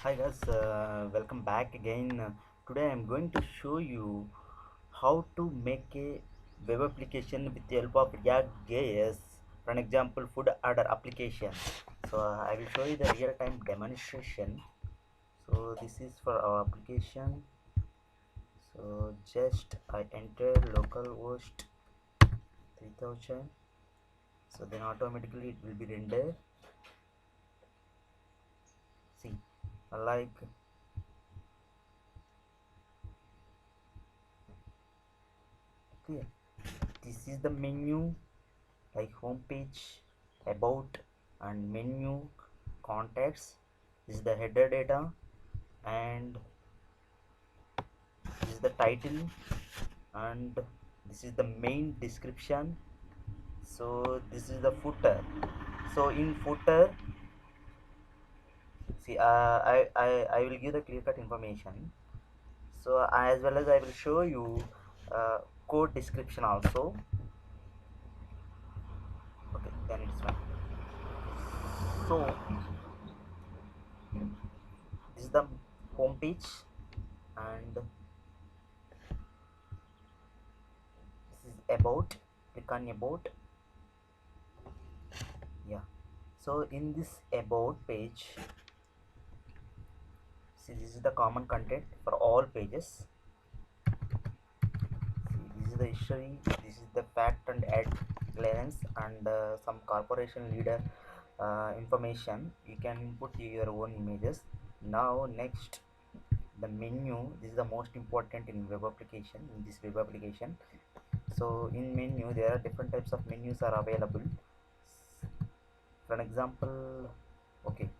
Hi guys, welcome back again. Today I'm going to show you how to make a web application with the help of React.js. For an example, food order application. I will show you the real-time demonstration. So this is for our application. So just I enter localhost 3000. So then automatically it will be rendered. See, like okay, this is the menu like home page, about, and menu, contacts. This is the header data, and this is the title, and this is the main description. So this is the footer. So in footer, see, I will give the clear cut information. So as well as I will show you code description also. Okay, then it's fine. So this is the home page, and this is about. Click on about. Yeah, so in this about page, see, this is the common content for all pages. See, this is the history, this is the fact and ad clearance, and some corporation leader information. You can input your own images. Now next, the menu. This is the most important in web application, in this web application. So in menu there are different types of menus are available. For an example, okay,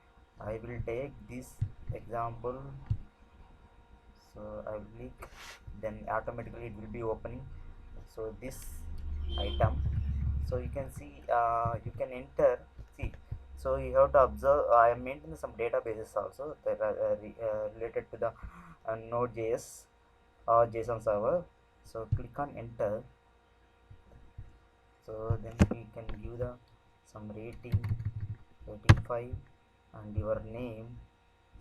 I will take this example. So I will click, then automatically it will be opening. So this item, so you can see, you can enter. See, so you have to observe, I am maintaining some databases also that are related to the node.js or json server. So click on enter. So then we can give the some rating 5, and your name.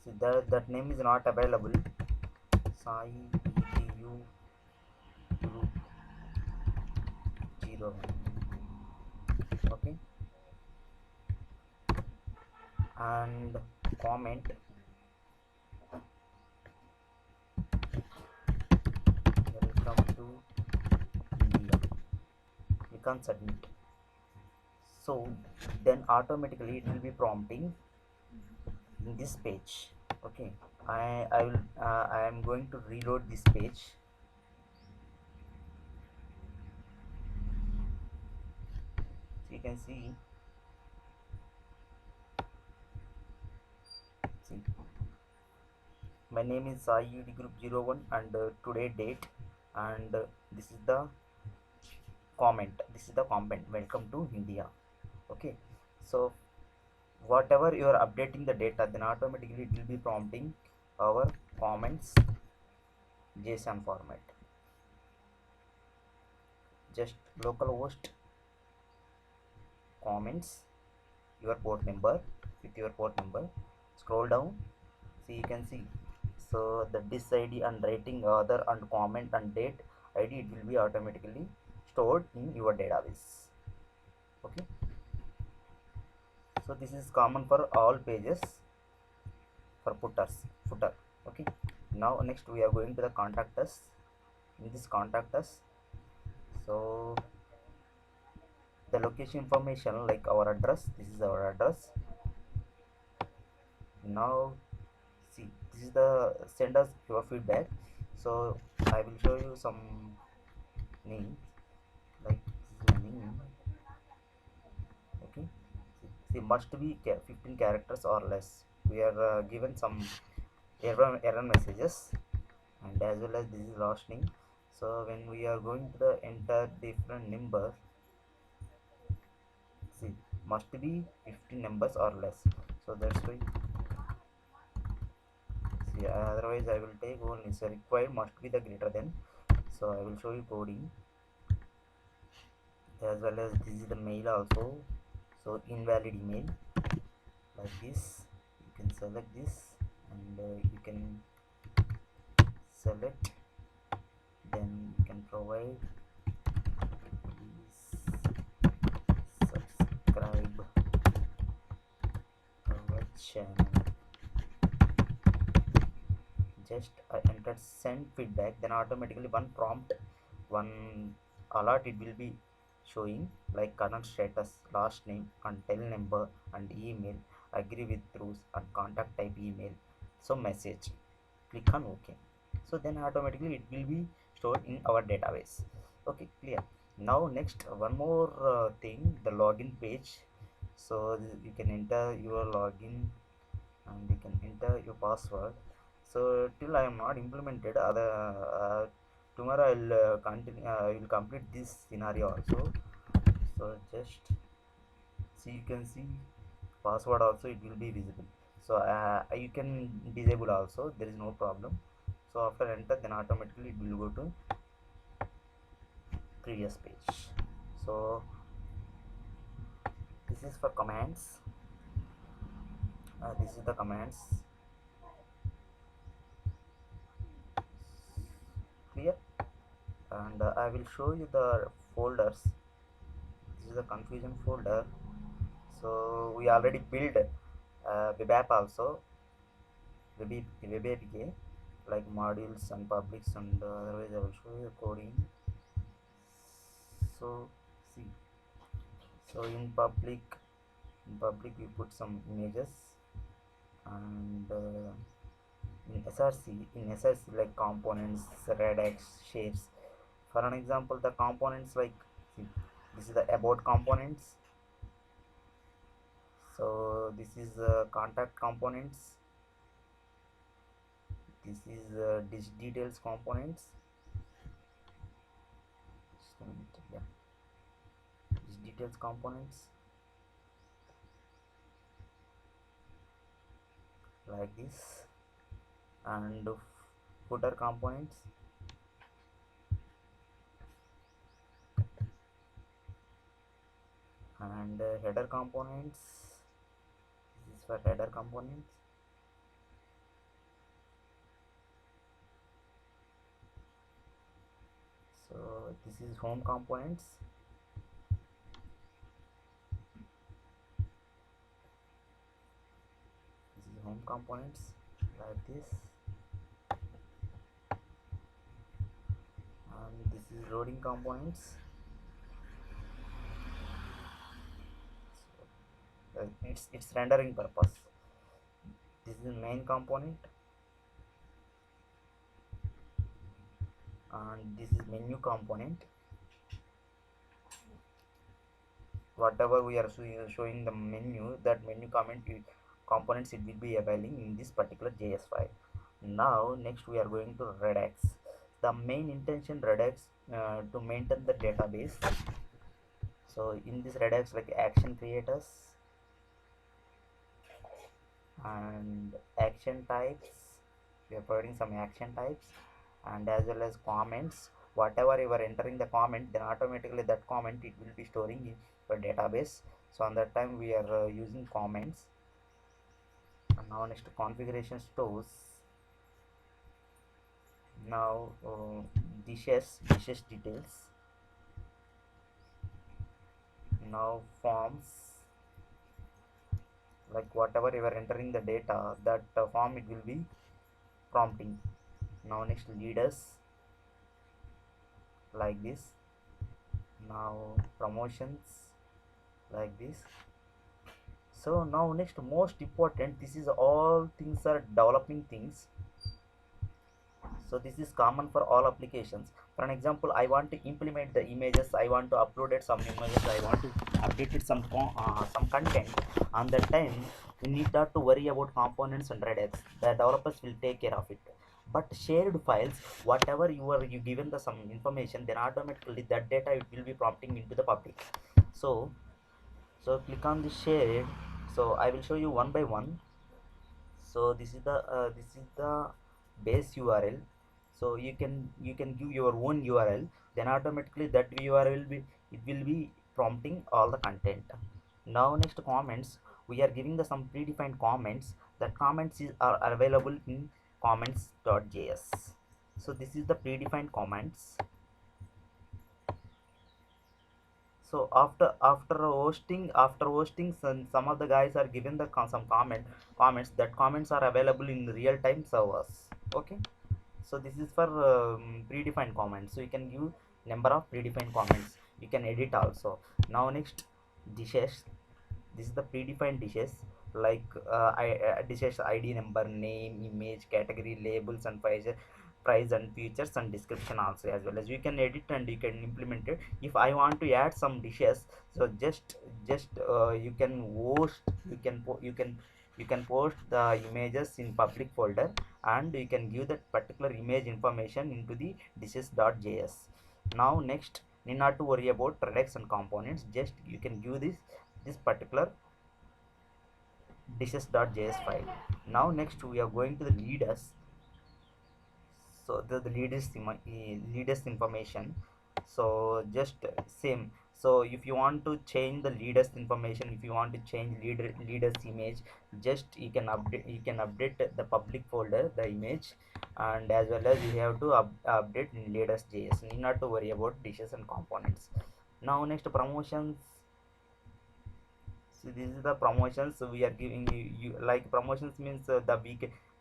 See, that name is not available. Sai edu group 0. Okay, and comment, welcome to India. Click on submit. So then automatically it will be prompting in this page. Okay, I am going to reload this page. So you can see, my name is IUD group 01, and today date, and this is the comment, this is the comment, welcome to India. Okay, so whatever you are updating the data, then automatically it will be prompting our comments JSON format. Just localhost comments your port number, with your port number, scroll down. See, you can see, so the dis id and rating other and comment and date id, it will be automatically stored in your database. Okay, so this is common for all pages for footer. Okay, now next we are going to the contact us. In this contact us, so the location information like our address, this is our address. Now see, this is the send us your feedback. So I will show you some name, like this is my name. Okay, see, must be 15 characters or less. We are given some error messages, and as well as this is last name. So when we are going to the enter different number, see, must be 15 numbers or less. So that's why, see, otherwise I will take only, so required must be the greater than. So I will show you coding, as well as this is the mail also. So invalid email, like this, you can select this, and you can select, then you can provide please subscribe our channel. Just enter send feedback, then automatically one prompt, one alert it will be showing like current status, last name and tel number and email, agree with rules and contact type email, so message, click on ok. So then automatically it will be stored in our database. Okay, clear. Now next one more thing, the login page. So you can enter your login and you can enter your password. So till I am not implemented other tomorrow I'll continue, I will complete this scenario also. So just see, you can see password also it will be visible. So you can disable also, there is no problem. So after enter, then automatically it will go to previous page. So this is for commands, this is the commands, clear. And I will show you the folders. This is the confusion folder. So we already built web app also, web APK like modules and publics, and otherwise I will show you coding. So see, so in public we put some images, and in src like components, regex, shapes. For an example, the components like, see, this is the about components. So this is contact components, this is details components. Just a minute, yeah, this details components like this, and footer components, and header components. This is for header components. So this is home components. This is home components like this, and this is loading components. So, it's rendering purpose. This is main component, and this is menu component. Whatever we are showing the menu, that menu components it will be availing in this particular JS file. Now next we are going to Redux. The main intention Redux to maintain the database. So in this Redux, like action creators and action types, we are providing some action types, and as well as comments. Whatever you are entering the comment, then automatically that comment it will be storing in your database. So on that time we are using comments. And now next configuration stores. Now dishes details. Now forms, like whatever you are entering the data, that form it will be prompting. Now next leaders like this. Now promotions like this. So now next most important, this is all things are developing things. So this is common for all applications. For an example, I want to implement the images, I want to upload it some images, I want to update it some content. On that time you need not to worry about components and Redux, the developers will take care of it. But shared files, whatever you given the some information, then automatically that data it will be prompting into the public. So click on the shared. So I will show you one by one. So this is the base URL. So you can give your own URL, then automatically that URL will be prompting all the content. Now next comments, we are giving the some predefined comments. that are available in comments.js. So this is the predefined comments. So after hosting some of the guys are given the some comments. That comments are available in real-time servers. Okay, so this is for predefined comments. So you can give number of predefined comments, you can edit also. Now next, dishes. This is the predefined dishes, like dishes id, number, name, image, category, labels, and price and features and description also, as well as you can edit and you can implement it. If I want to add some dishes, so just you can host, you can post the images in public folder, and you can give that particular image information into the dishes.js. Now next, need not to worry about Redux and components, just you can give this particular dishes.js file. Now next, we are going to the leaders. So the leaders information. So just same. So if you want to change the leaders information, if you want to change leaders image, just you can update the public folder the image, and as well as you have to update in leaders.js. Need not to worry about dishes and components. Now next, promotions. So this is the promotions we are giving you, like promotions means the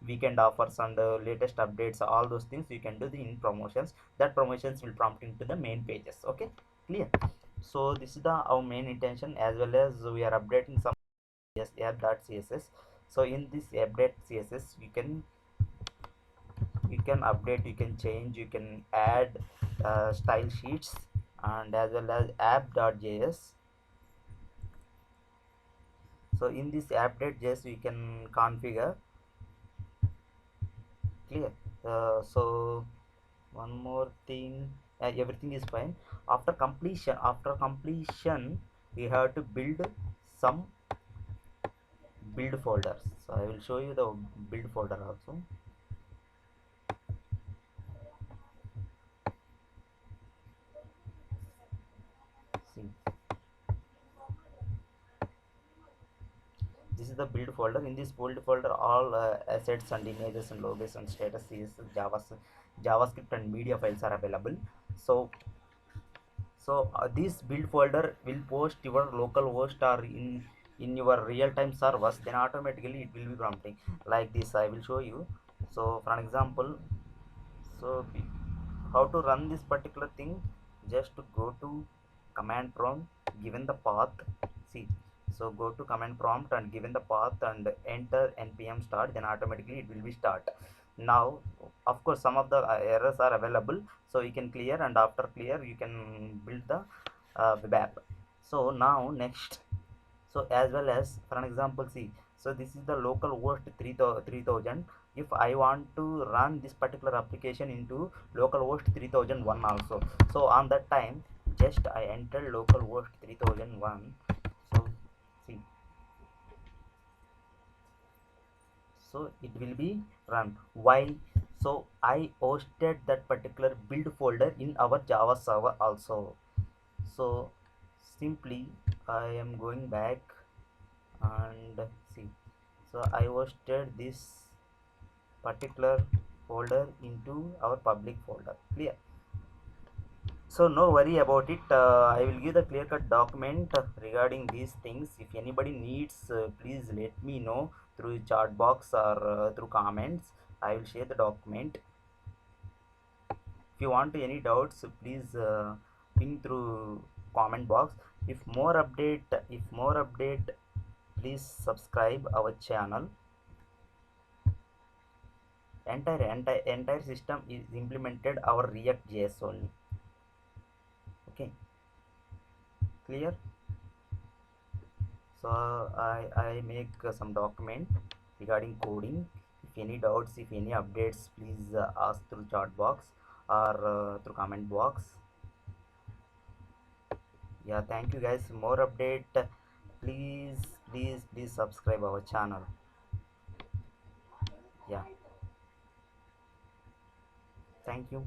weekend offers and latest updates, all those things you can do in promotions. That promotions will prompt into the main pages. Okay, clear? So this is the our main intention, as well as we are updating some app.css. So in this app.css, you can update, you can change, you can add style sheets, and as well as app.js. So in this app.js we can configure. Clear? So one more thing, everything is fine. After completion we have to build some build folders. So I will show you the build folder also. See, this is the build folder. In this build folder, all assets and images and logos and status is javascript and media files are available. So this build folder will post your local host or in your real-time servers, then automatically it will be prompting like this. I will show you. So for an example, so how to run this particular thing, just to go to command prompt, given the path. See, so go to command prompt and given the path and enter npm start, then automatically it will be start. Now of course some of the errors are available, so you can clear, and after clear you can build the web app. So now next, so as well as for an example, see, so this is the local host 3000. If I want to run this particular application into localhost 3001 also, so on that time just I enter localhost 3001. So see, so it will be run. Why? So I hosted that particular build folder in our Java server also. So simply I am going back and see, so I hosted this particular folder into our public folder. Clear? So no worry about it. I will give the clear cut document regarding these things. If anybody needs, please let me know through chat box or through comments. I will share the document. If you want any doubts, please ping through comment box. If more update, please subscribe our channel. Entire system is implemented our React.js only. Okay, clear? So I make some document regarding coding. If any doubts, if any updates, please ask through chat box or through comment box. Yeah, thank you guys. More update, please subscribe our channel. Yeah, thank you.